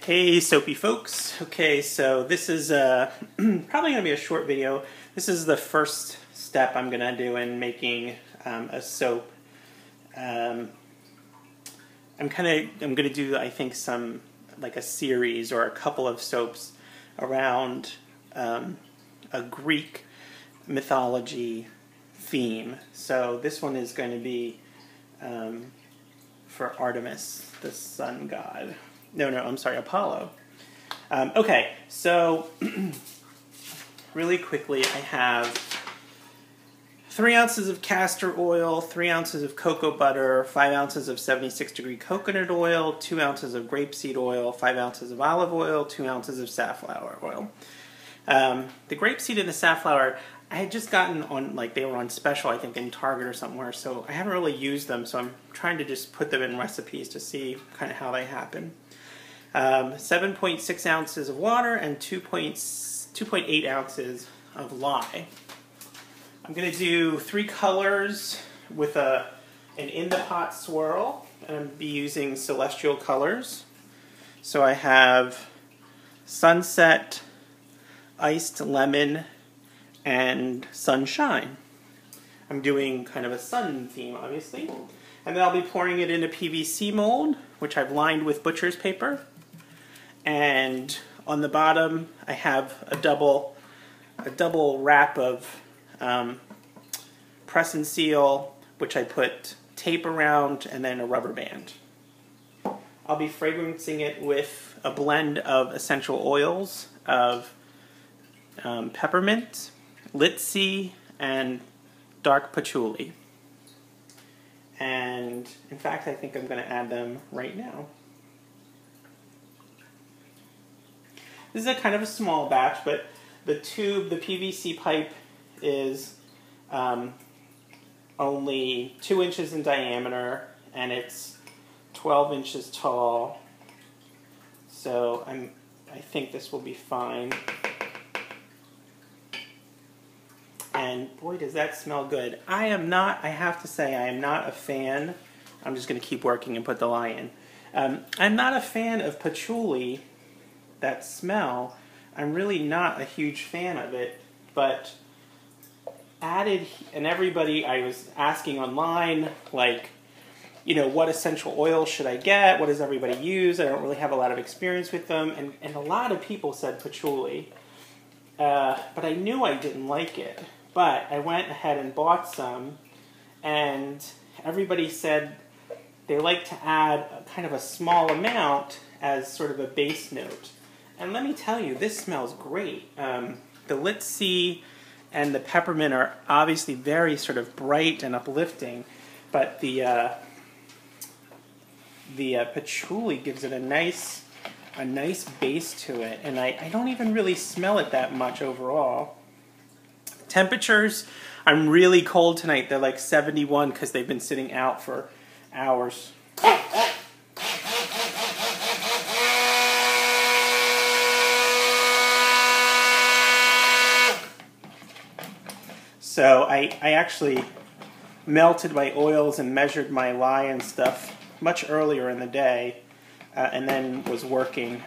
Hey soapy folks. Okay, so this is probably going to be a short video. This is the first step I'm going to do in making a soap. I'm going to do, I think, some like a series or a couple of soaps around a Greek mythology theme. So this one is going to be for Artemis, the sun god. No, I'm sorry, Apollo. Okay, so really quickly, I have 3 ounces of castor oil, 3 ounces of cocoa butter, 5 ounces of 76-degree coconut oil, 2 ounces of grapeseed oil, 5 ounces of olive oil, 2 ounces of safflower oil. The grapeseed and the safflower, I had just gotten on, like, they were on special, I think, in Target or somewhere, so I haven't really used them, so I'm trying to just put them in recipes to see kind of how they happen. 7.6 ounces of water and 2.8 ounces of lye. I'm going to do 3 colors with an in-the-pot swirl, and I'm going to be using celestial colors. So I have sunset, iced lemon, and sunshine. I'm doing kind of a sun theme, obviously. And then I'll be pouring it in a PVC mold, which I've lined with butcher's paper. And on the bottom, I have a double wrap of press and seal, which I put tape around, and then a rubber band. I'll be fragrancing it with a blend of essential oils of peppermint, linseed, and dark patchouli. And in fact, I think I'm going to add them right now. This is a kind of a small batch, but the tube, the PVC pipe, is only 2 inches in diameter, and it's 12 inches tall. So I think this will be fine. And boy, does that smell good. I have to say, I am not a fan. I'm just going to keep working and put the lye in. I'm not a fan of patchouli. That smell, I'm really not a huge fan of it, but added, and everybody, I was asking online, like, you know, what essential oil should I get? What does everybody use? I don't really have a lot of experience with them, and a lot of people said patchouli, but I knew I didn't like it. But I went ahead and bought some, and everybody said they like to add kind of a small amount as sort of a base note. And let me tell you, this smells great. The linseed and the peppermint are obviously very sort of bright and uplifting, but the patchouli gives it a nice base to it, and I don't even really smell it that much overall. Temperatures, I'm really cold tonight. They're like 71 because they've been sitting out for hours. So I actually melted my oils and measured my lye and stuff much earlier in the day, and then was working.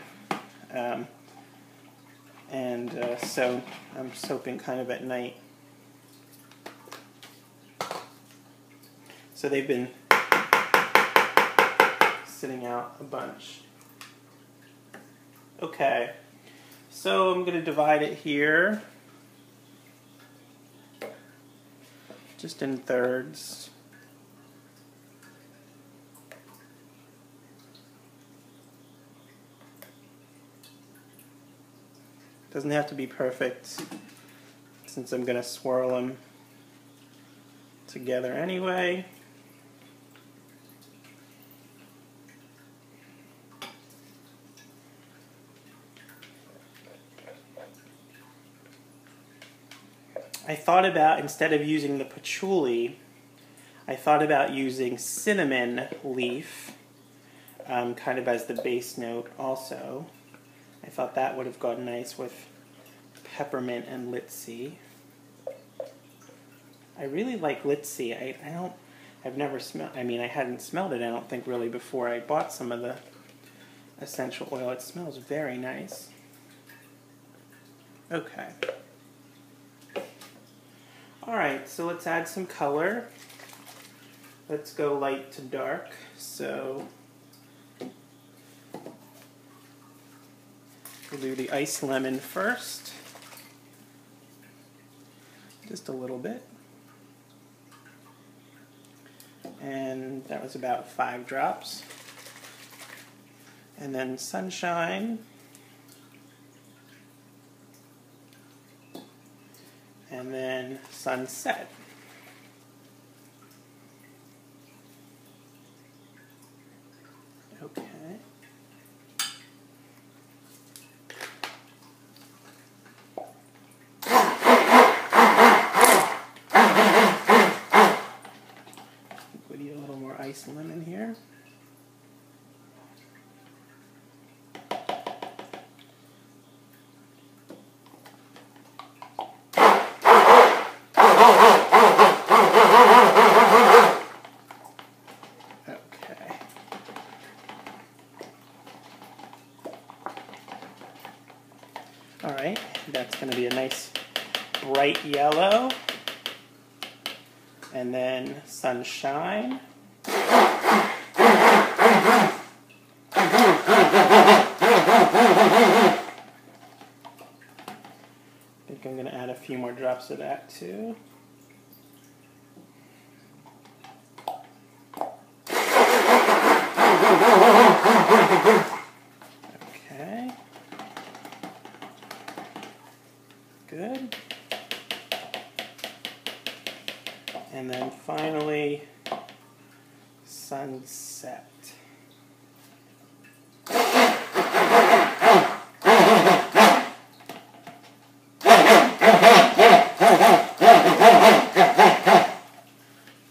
So I'm soaping kind of at night. So they've been sitting out a bunch. Okay, so I'm going to divide it here, just in thirds. Doesn't have to be perfect, since I'm going to swirl them together anyway. I thought about, instead of using the patchouli, I thought about using cinnamon leaf, kind of as the base note also. I thought that would have gone nice with peppermint and linseed. I really like linseed. I've never smelled, I mean, I hadn't smelled it, I don't think, really before I bought some of the essential oil. It smells very nice. Okay. Alright, so let's add some color. Let's go light to dark. So we'll do the iced lemon first. Just a little bit. And that was about 5 drops. And then sunshine. And then sunset. Okay. We need a little more iced lemon here. Alright, that's going to be a nice bright yellow. And then sunshine. I think I'm going to add a few more drops of that too. Okay. Good. And then finally, sunset.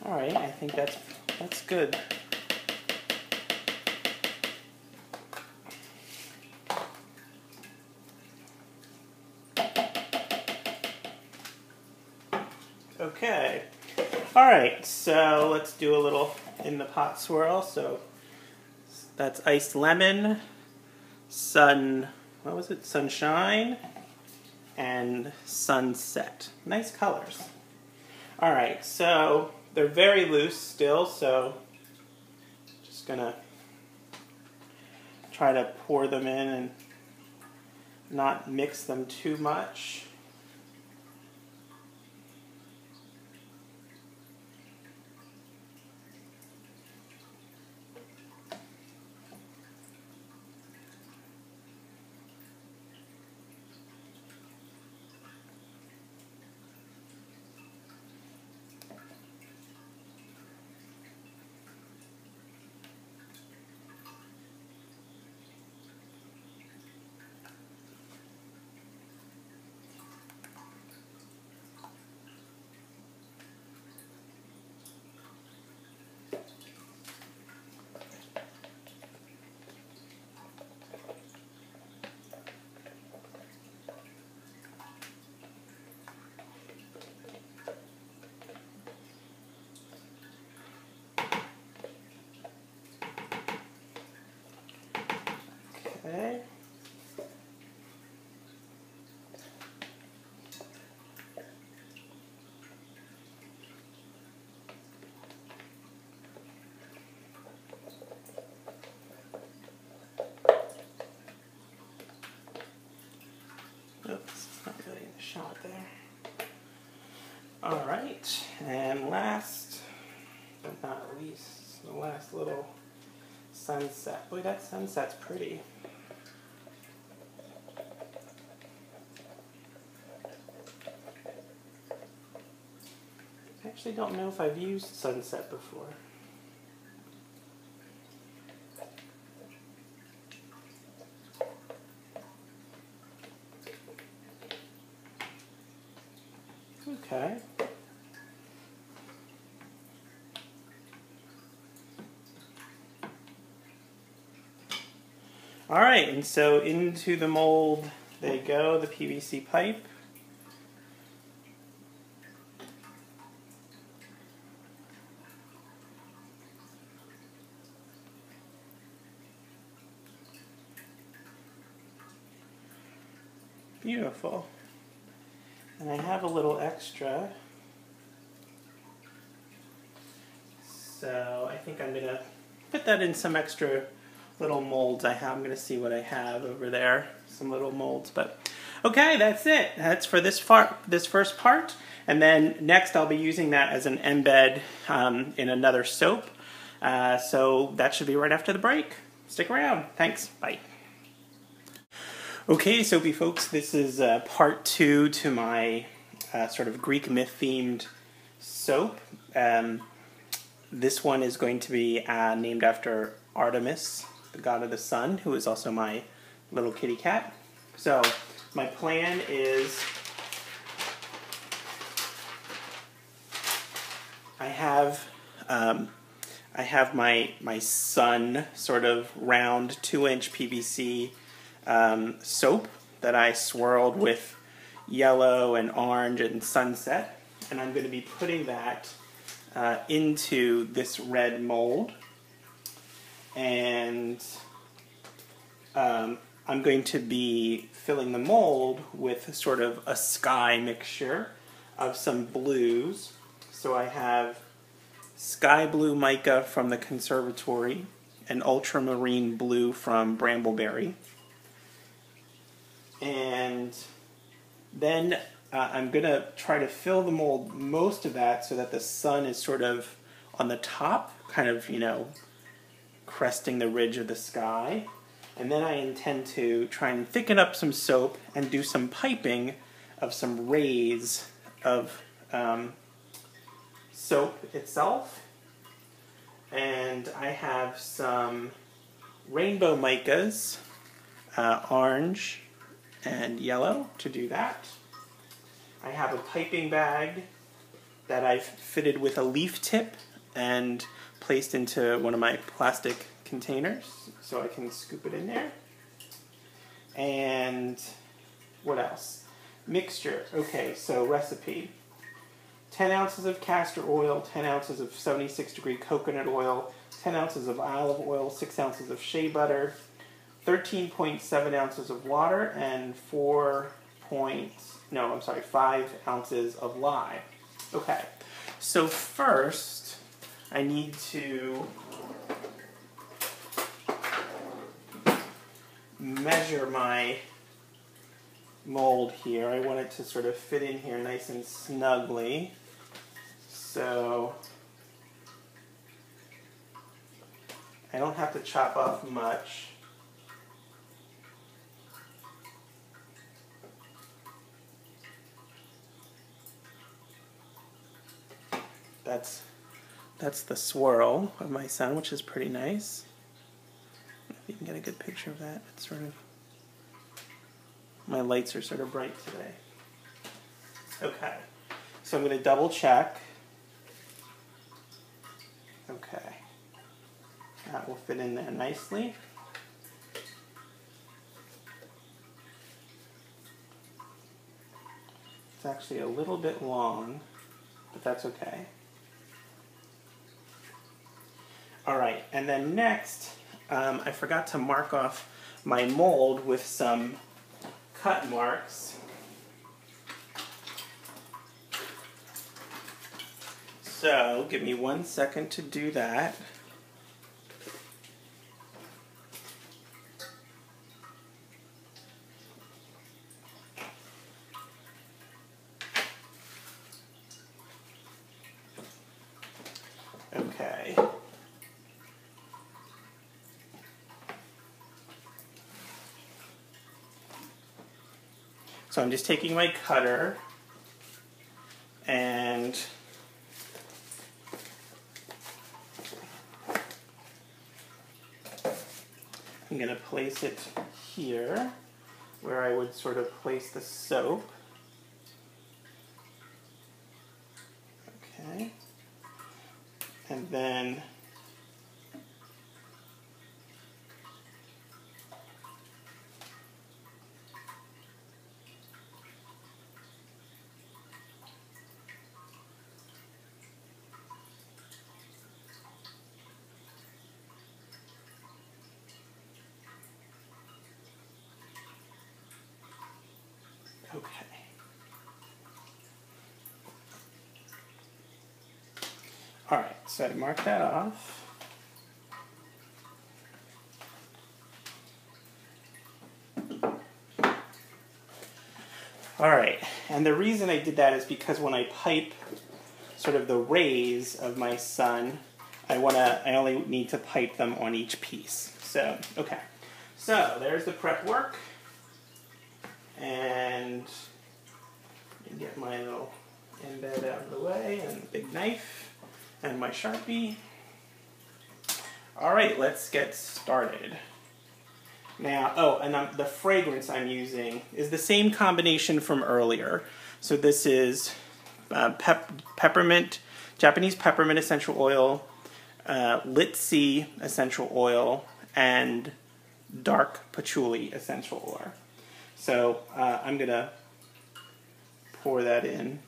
All right, I think that's good. Okay. Alright, so let's do a little in the pot swirl. So that's iced lemon, sunshine, and sunset. Nice colors. Alright, so they're very loose still, so just gonna try to pour them in and not mix them too much. Okay. Oops, not really in the shot there. All right, and last but not least, the last little sunset. Boy, that sunset's pretty. I actually don't know if I've used sunset before. Okay. All right, and so into the mold they go, the PVC pipe. Beautiful. And I have a little extra. So I think I'm going to put that in some extra little molds I have. I'm going to see what I have over there. Some little molds. But okay, that's it. That's for this first part. And then next I'll be using that as an embed in another soap. So that should be right after the break. Stick around. Thanks. Bye. Okay, soapy folks, this is part 2 to my sort of Greek myth-themed soap. This one is going to be named after Artemis, the god of the sun, who is also my little kitty cat. So my plan is I have my sun sort of round 2-inch PVC soap that I swirled with yellow and orange and sunset, and I'm going to be putting that into this red mold, and I'm going to be filling the mold with sort of a sky mixture of some blues. So I have sky blue mica from the conservatory and ultramarine blue from Brambleberry. And then I'm going to try to fill the mold, most of that, so that the sun is sort of on the top, kind of, you know, cresting the ridge of the sky. And then I intend to try and thicken up some soap and do some piping of some rays of soap itself. And I have some rainbow micas, orange and yellow, to do that. I have a piping bag that I've fitted with a leaf tip and placed into one of my plastic containers so I can scoop it in there. And what else? Mixture. Okay, so recipe. 10 ounces of castor oil, 10 ounces of 76-degree coconut oil, 10 ounces of olive oil, 6 ounces of shea butter, 13.7 ounces of water, and 5 ounces of lye. Okay, so first I need to measure my mold here. I want it to sort of fit in here nice and snugly. So I don't have to chop off much. That's the swirl of my sun, which is pretty nice. If you can get a good picture of that. It's sort of, my lights are sort of bright today. Okay, so I'm going to double check. Okay, that will fit in there nicely. It's actually a little bit long, but that's okay. All right, and then next, I forgot to mark off my mold with some cut marks. So, give me 1 second to do that. Okay. So I'm just taking my cutter and I'm going to place it here where I would sort of place the soap. Okay. And then All right, so I mark that off. All right, and the reason I did that is because when I pipe sort of the rays of my sun, I only need to pipe them on each piece. So, okay. So, there's the prep work. And get my little embed out of the way, and the big knife, and my Sharpie. All right, let's get started. Now, oh, and the fragrance I'm using is the same combination from earlier. So this is peppermint, Japanese peppermint essential oil, lit sea essential oil, and dark patchouli essential oil. So I'm going to pour that in.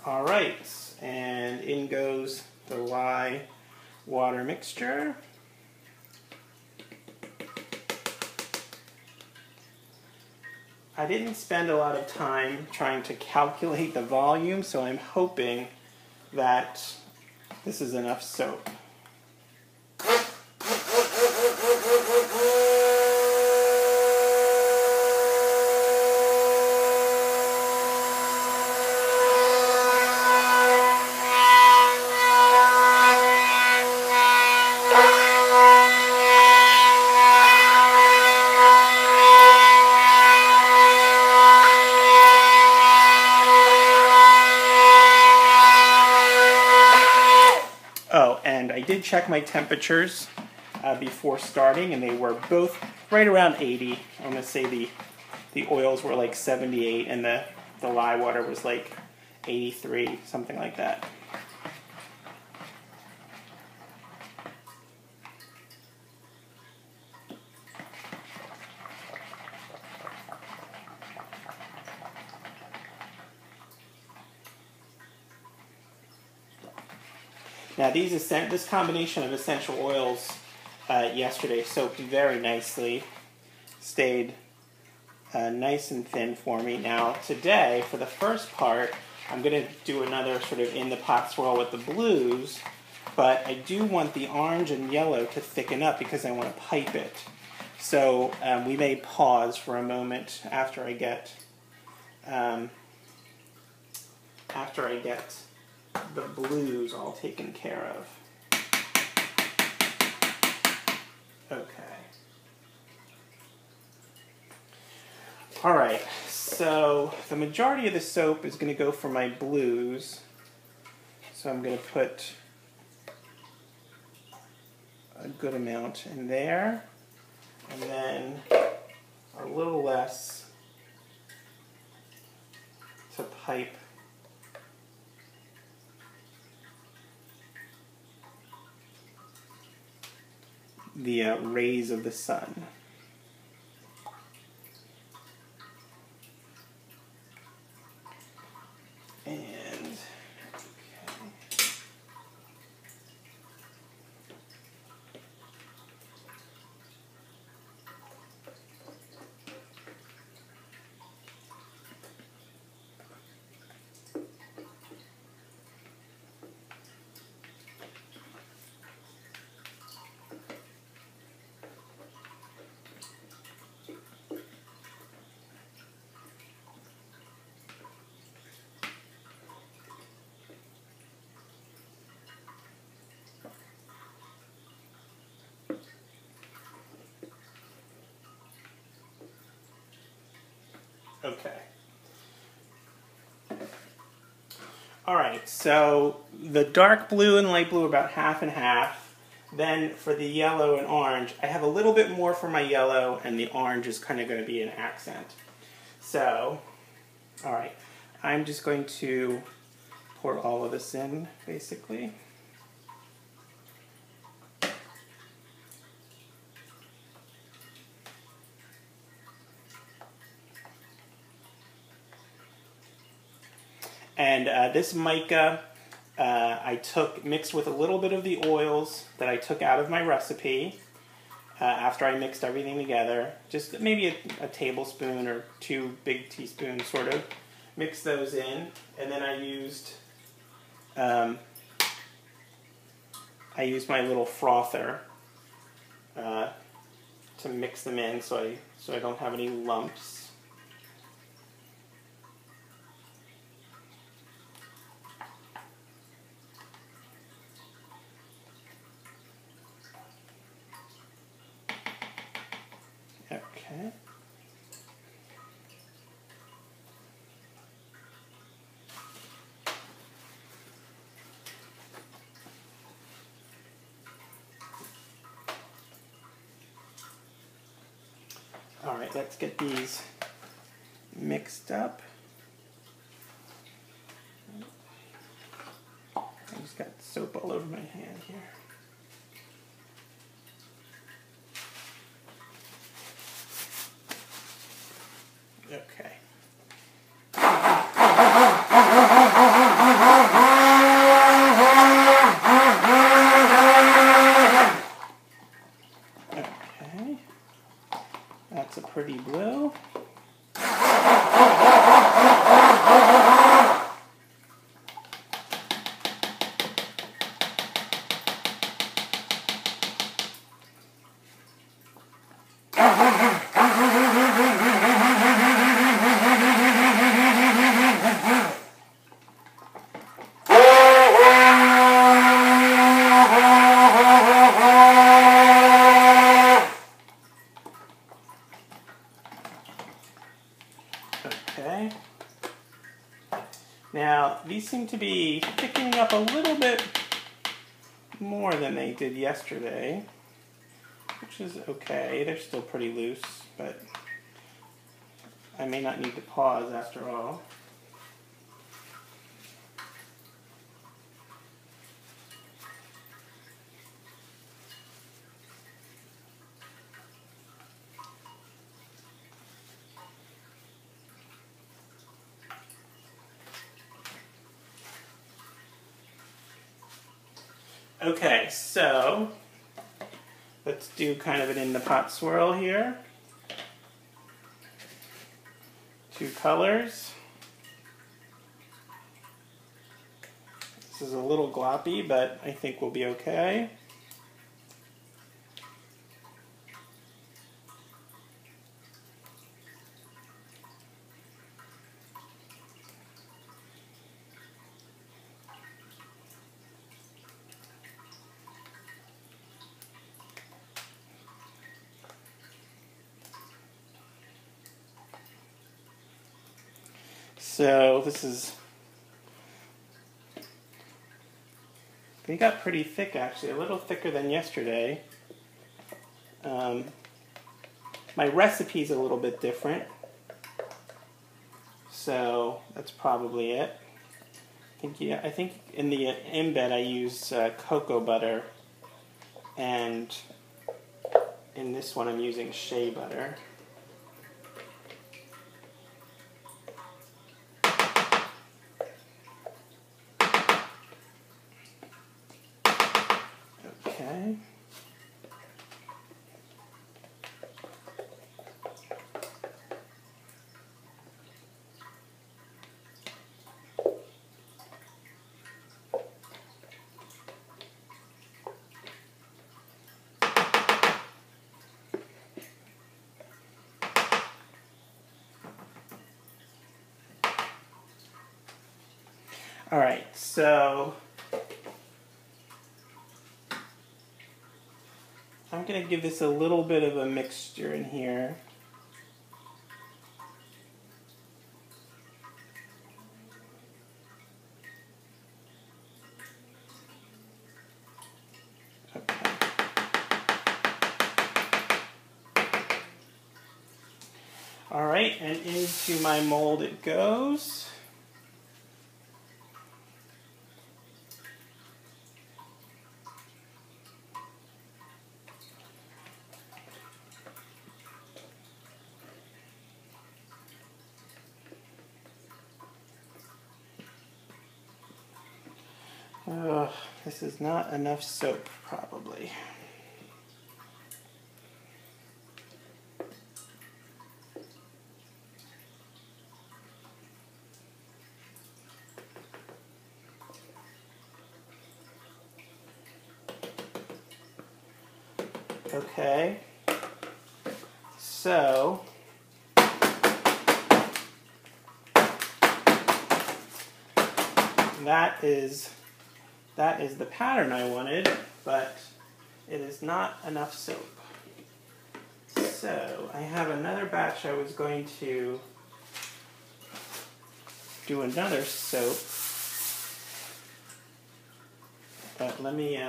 All right, and in goes the lye water mixture. I didn't spend a lot of time trying to calculate the volume, so I'm hoping that this is enough soap. Oh, and I did check my temperatures before starting, and they were both right around 80. I'm going to say the oils were like 78, and the lye water was like 83, something like that. Now this combination of essential oils yesterday soaked very nicely, stayed nice and thin for me. Now today, for the first part, I'm going to do another sort of in the pot swirl with the blues, but I do want the orange and yellow to thicken up because I want to pipe it. So we may pause for a moment after I get the blues all taken care of. Okay. All right, so the majority of the soap is going to go for my blues. So I'm going to put a good amount in there, and then a little less to pipe the rays of the sun. And okay. All right, so the dark blue and light blue are about half and half. Then for the yellow and orange, I have a little bit more for my yellow, and the orange is kind of going to be an accent. So, all right, I'm just going to pour all of this in, basically. And this mica I mixed with a little bit of the oils that I took out of my recipe. after I mixed everything together. Just maybe a tablespoon or 2 big teaspoons, sort of. Mix those in, and then I used my little frother to mix them in, so I don't have any lumps. Okay. All right, let's get these mixed up. I just got soap all over my hand here. Okay. Okay. That's a pretty blue. Okay. Now, these seem to be thickening up a little bit more than they did yesterday, which is okay. They're still pretty loose, but I may not need to pause after all. Okay, so let's do kind of an in the pot swirl here. 2 colors. This is a little gloppy, but I think we'll be okay. So this is, they got pretty thick actually, a little thicker than yesterday. My recipe's a little bit different, so that's probably it. I think in the embed I use cocoa butter, and in this one I'm using shea butter. Okay. All right, so I'm going to give this a little bit of a mixture in here. Okay. All right, and into my mold it goes. This is not enough soap, probably. Okay, so that is the pattern I wanted, but it is not enough soap. So I have another batch I was going to do another soap, but let me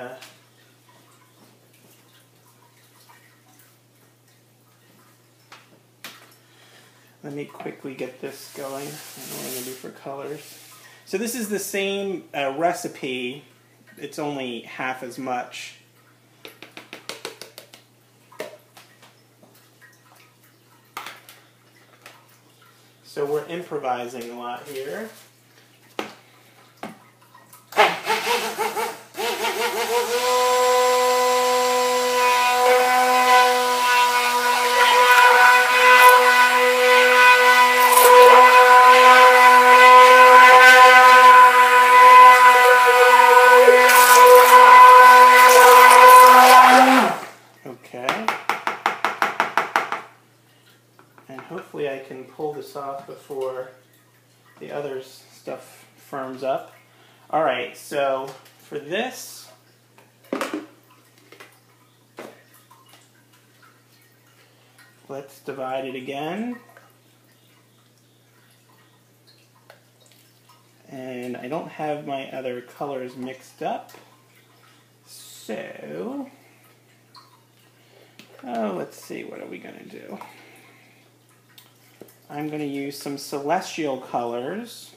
quickly get this going. I don't know what I'm going to do for colors. So this is the same recipe, it's only half as much. So we're improvising a lot here. Hopefully I can pull this off before the other stuff firms up. Alright, so for this, let's divide it again. And I don't have my other colors mixed up. So, let's see, what are we going to do? I'm going to use some celestial colors,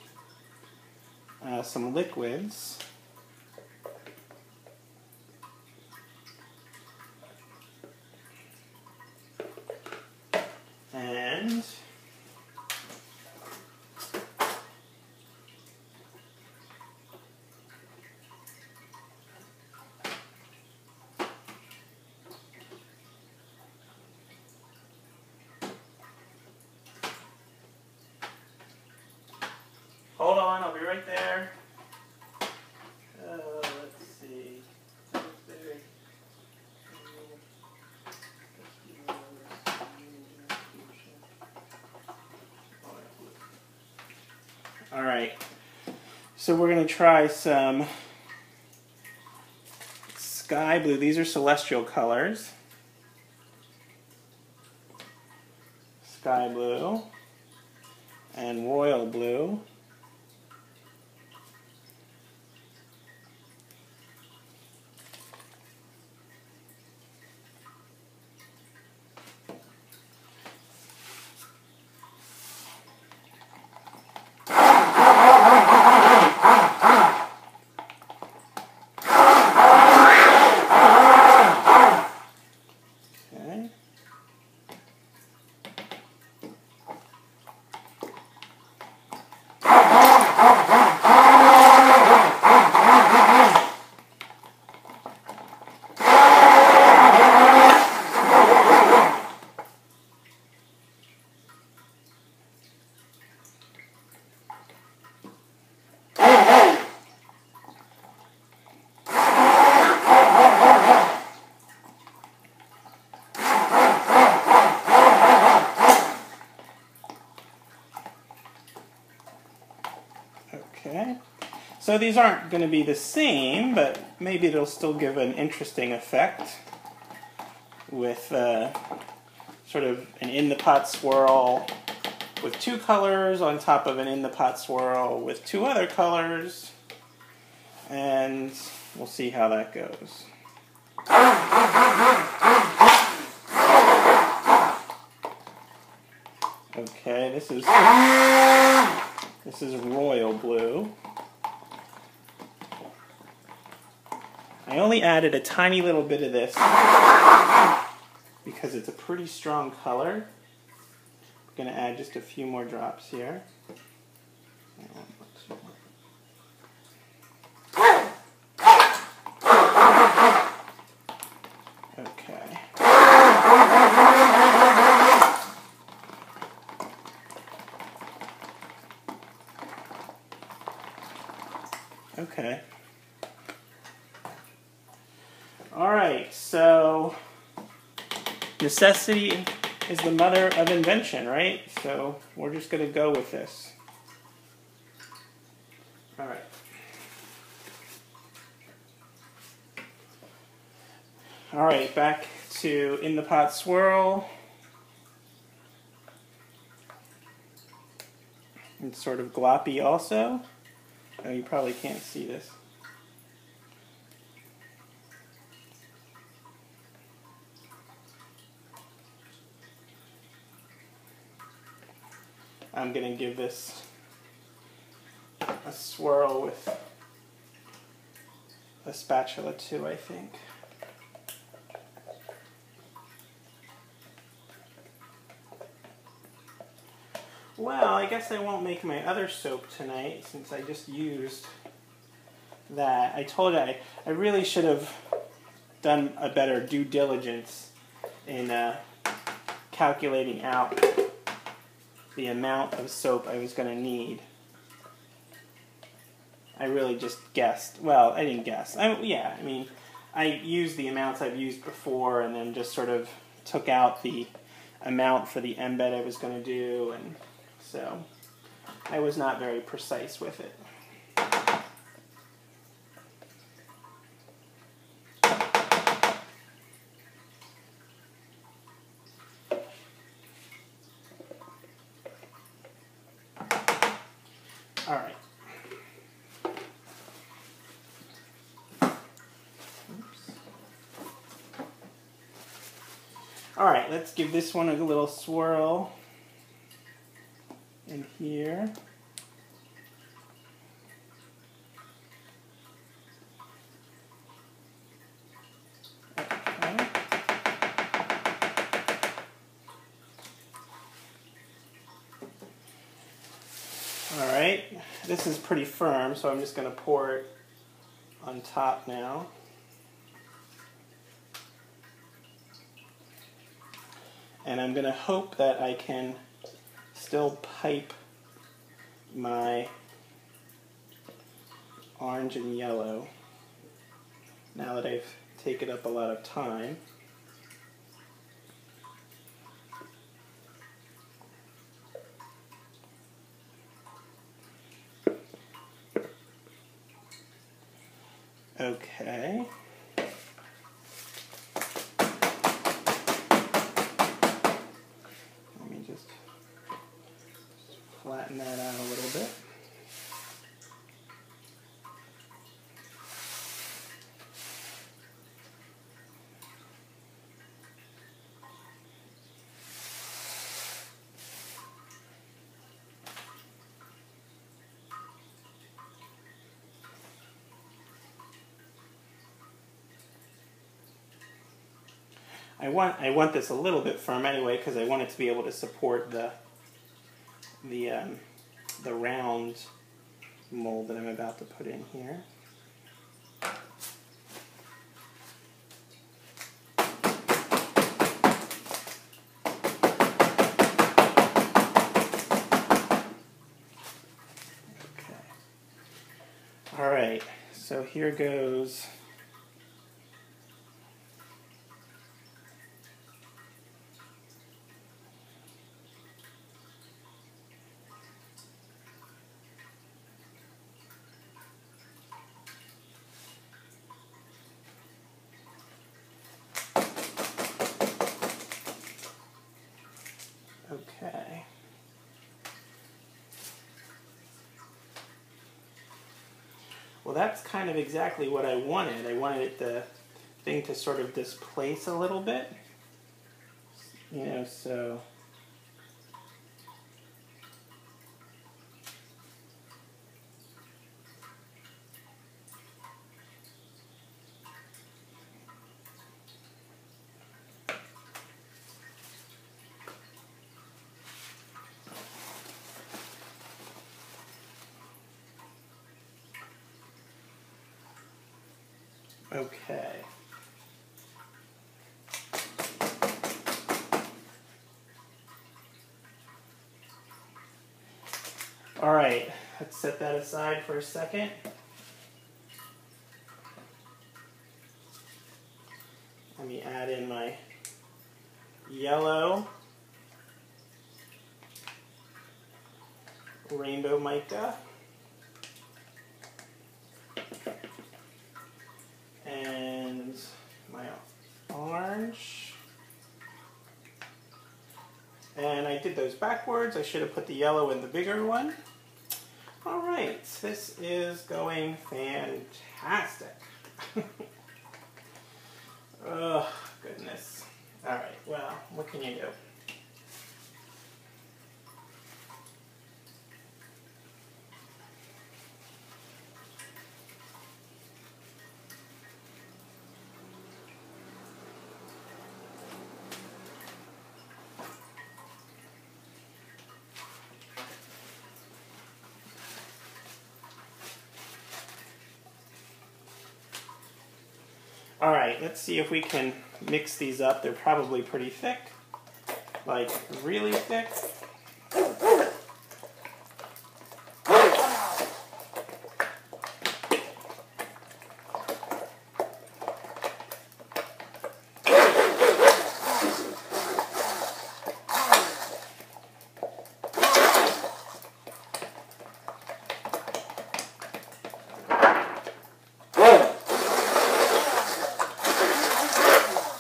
some liquids, and hold on, I'll be right there. Let's see. Alright, so we're going to try some sky blue. These are celestial colors. Sky blue and royal blue. Okay, so these aren't going to be the same, but maybe it'll still give an interesting effect with sort of an in-the-pot swirl with two colors on top of an in-the-pot swirl with two other colors, and we'll see how that goes. Okay, this is royal blue. I only added a tiny little bit of this because it's a pretty strong color. I'm going to add just a few more drops here. Okay. Okay. All right, so necessity is the mother of invention, right? So we're just going to go with this. All right. All right, back to in the pot swirl. It's sort of gloppy also. Oh, you probably can't see this. I'm going to give this a swirl with a spatula too, I think. Well, I guess I won't make my other soap tonight since I just used that. I told you I really should have done a better due diligence in calculating out the amount of soap I was going to need. I really just guessed. Well, I didn't guess. I mean, I used the amounts I've used before and then just sort of took out the amount for the embed I was going to do, and so I was not very precise with it. All right. Oops. All right, let's give this one a little swirl in here. Okay. All right, this is pretty firm, so I'm just going to pour it on top now. And I'm going to hope that I can still pipe my orange and yellow now that I've taken up a lot of time. Okay. Let me just flatten that out a little bit. I want this a little bit firm anyway because I want it to be able to support the round mold that I'm about to put in here. Okay. All right. So here goes. Okay. Well, that's kind of exactly what I wanted. I wanted the thing to sort of displace a little bit. You know, so... Okay. All right, let's set that aside for a second. Let me add in my rainbow mica. And my orange. And I did those backwards. I should have put the yellow in the bigger one. All right, this is going fantastic. Oh, goodness. All right, well, what can you do? All right, let's see if we can mix these up. They're probably pretty thick, like really thick.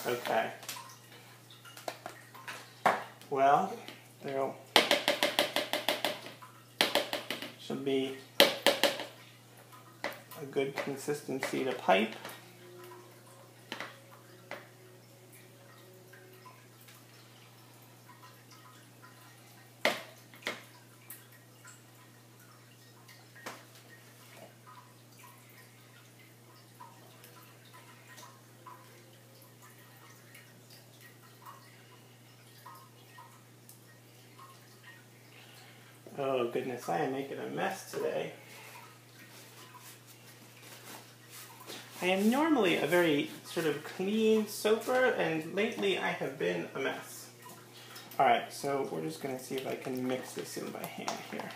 Okay. Well, there should be a good consistency to pipe. Oh goodness, I am making a mess today. I am normally a very sort of clean soaper, and lately I have been a mess. Alright, so we're just going to see if I can mix this in by hand here.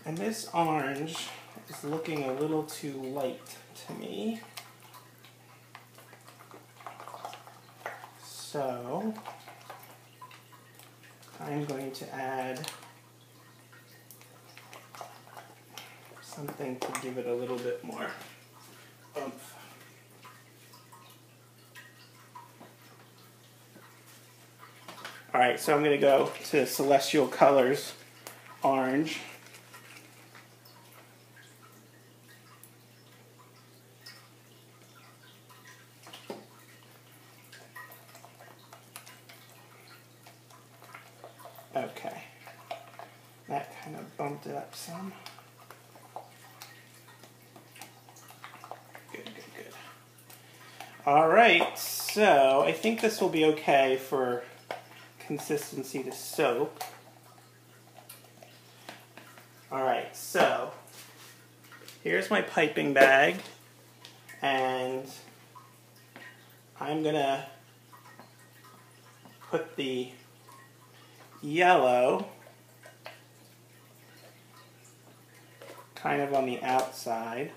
And this orange is looking a little too light to me. So I'm going to add something to give it a little bit more oomph. Alright, so I'm going to go to Celestial Colors Orange. Okay, that kind of bumped it up some. Good, good, good. All right, so I think this will be okay for consistency to soap. All right, so here's my piping bag, and I'm gonna put the yellow kind of on the outside.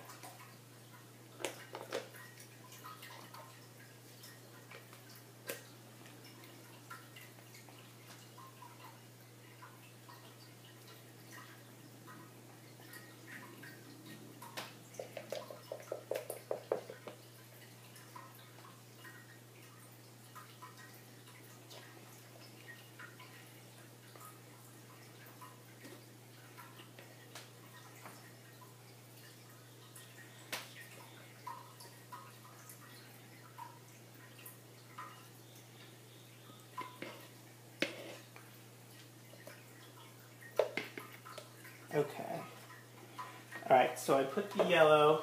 Okay. Alright, so I put the yellow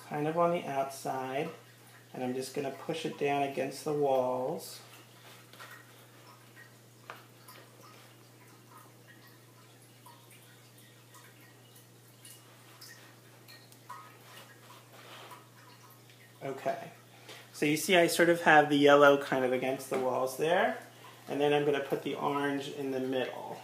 kind of on the outside, and I'm just going to push it down against the walls. Okay. So you see I sort of have the yellow kind of against the walls there, and then I'm going to put the orange in the middle.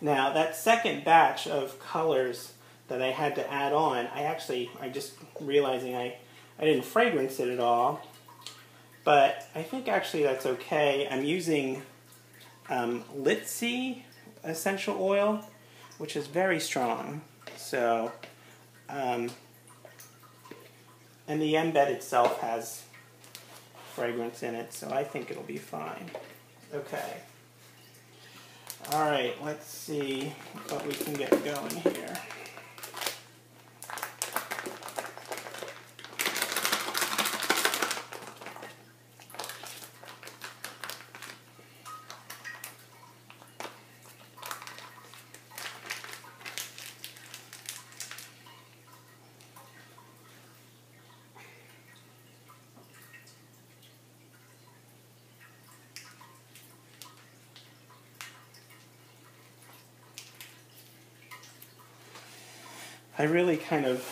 Now that second batch of colors that I had to add on, I'm just realizing I didn't fragrance it at all, but I think actually that's okay. I'm using Litzy essential oil, which is very strong. So, and the embed itself has fragrance in it, so I think it'll be fine. Okay. All right, let's see what we can get going here. I really kind of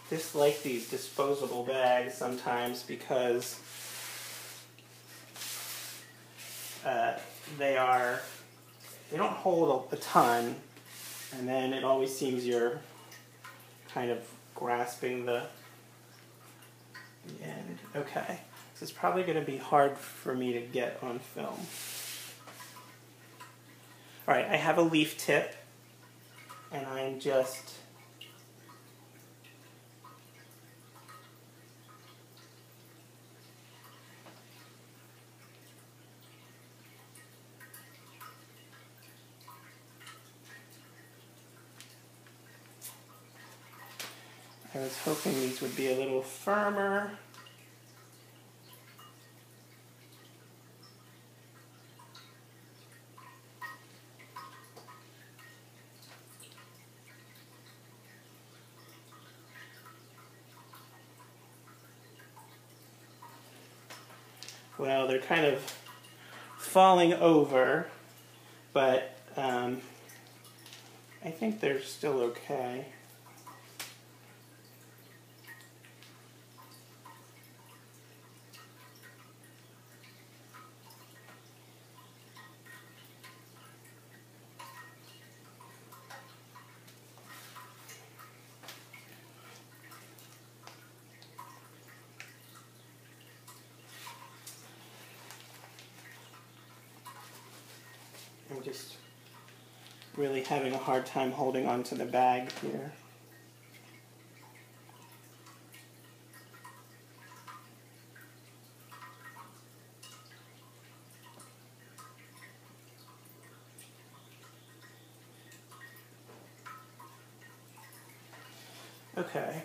dislike these disposable bags sometimes because they don't hold a ton, and then it always seems you're kind of grasping the end. Okay, this is probably going to be hard for me to get on film. All right, I have a leaf tip, and I'm just I was hoping these would be a little firmer. Well, they're kind of falling over, but I think they're still okay. I'm just really having a hard time holding onto the bag here. Okay.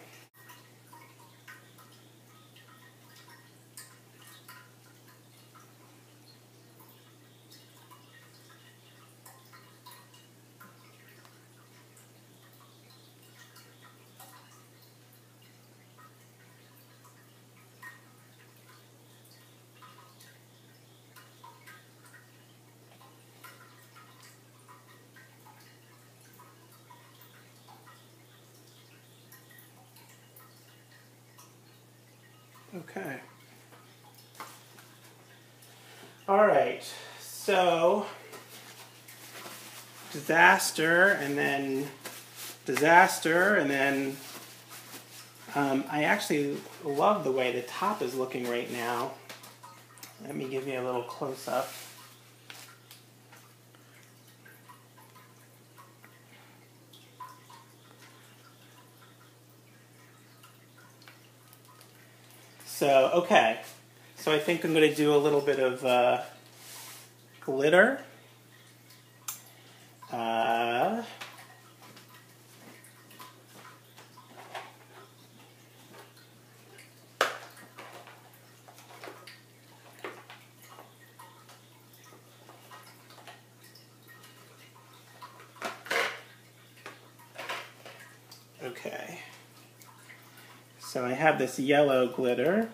Okay. All right. So, disaster, and then disaster, and then I actually love the way the top is looking right now. Let me give you a little close-up. So, okay. So I think I'm going to do a little bit of glitter. Okay. So I have this yellow glitter.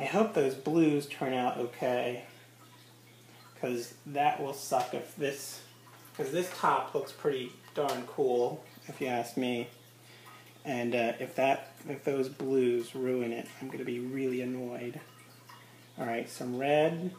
I hope those blues turn out okay, because that will suck if this, because this top looks pretty darn cool, if you ask me. And if those blues ruin it, I'm going to be really annoyed. All right, some red.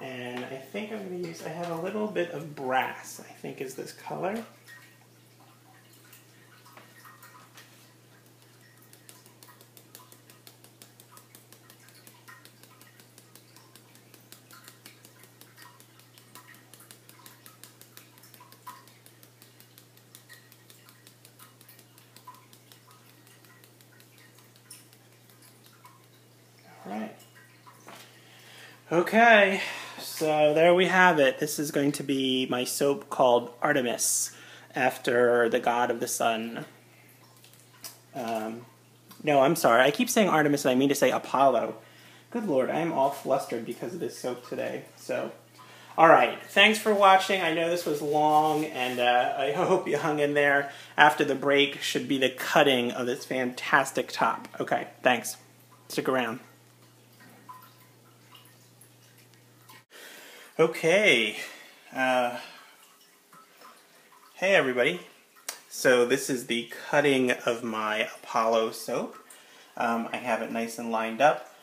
And I think I'm going to use, I have a little bit of brass, I think is this color. All right. Okay, so there we have it. This is going to be my soap called Artemis, after the god of the sun. No, I'm sorry. I keep saying Artemis and I mean to say Apollo. Good Lord, I am all flustered because of this soap today. So, all right. Thanks for watching. I know this was long, and I hope you hung in there. After the break should be the cutting of this fantastic top. Okay, thanks. Stick around. Okay. Hey, everybody. So this is the cutting of my Apollo soap. I have it nice and lined up.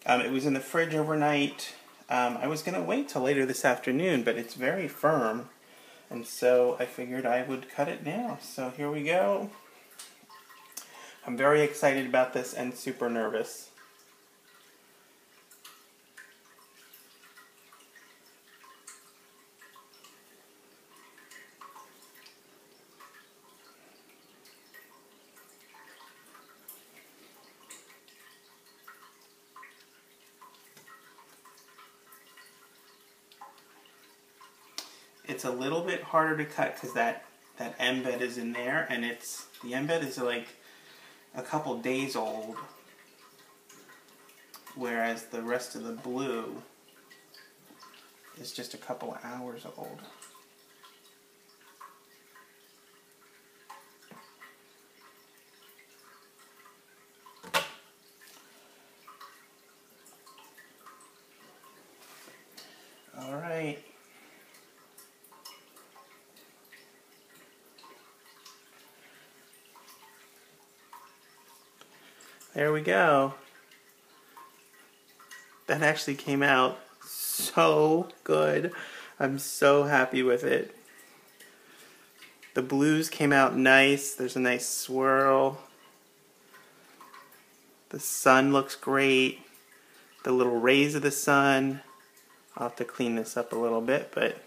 It was in the fridge overnight. I was going to wait till later this afternoon, but it's very firm. And so I figured I would cut it now. So here we go. I'm very excited about this and super nervous. It's a little bit harder to cut because that embed is in there, and the embed is like a couple days old, whereas the rest of the blue is just a couple hours old. All right. There we go. That actually came out so good. I'm so happy with it. The blues came out nice. There's a nice swirl. The sun looks great. The little rays of the sun. I'll have to clean this up a little bit, but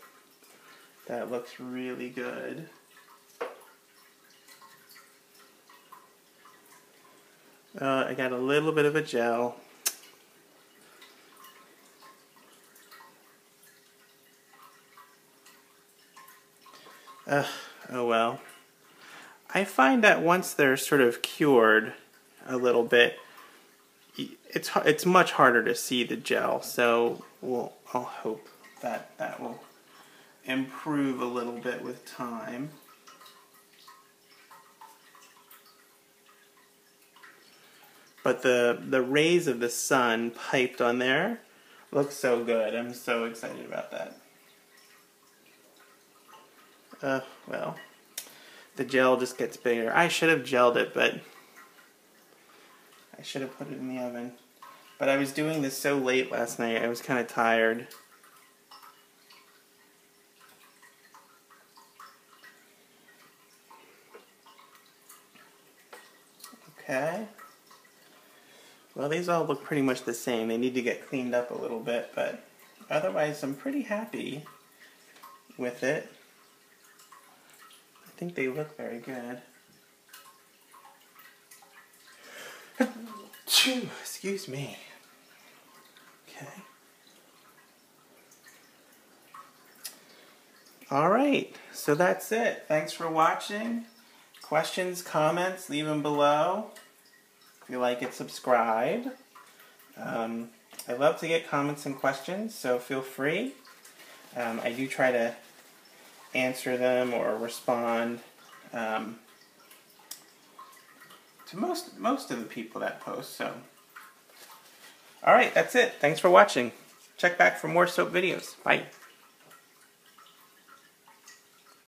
that looks really good. I got a little bit of a gel. Oh well. I find that once they're sort of cured a little bit, it's much harder to see the gel. So I'll hope that that will improve a little bit with time. But the rays of the sun piped on there look so good. I'm so excited about that. Well, the gel just gets bigger. I should have gelled it, but I should have put it in the oven. But I was doing this so late last night, I was kind of tired. Okay. Well, these all look pretty much the same. They need to get cleaned up a little bit, but otherwise I'm pretty happy with it. I think they look very good. Excuse me. Okay. Alright, so that's it. Thanks for watching. Questions, comments, leave them below. If you like it, subscribe. I love to get comments and questions, so feel free. I do try to answer them or respond to most of the people that post. So, all right, that's it. Thanks for watching. Check back for more soap videos. Bye.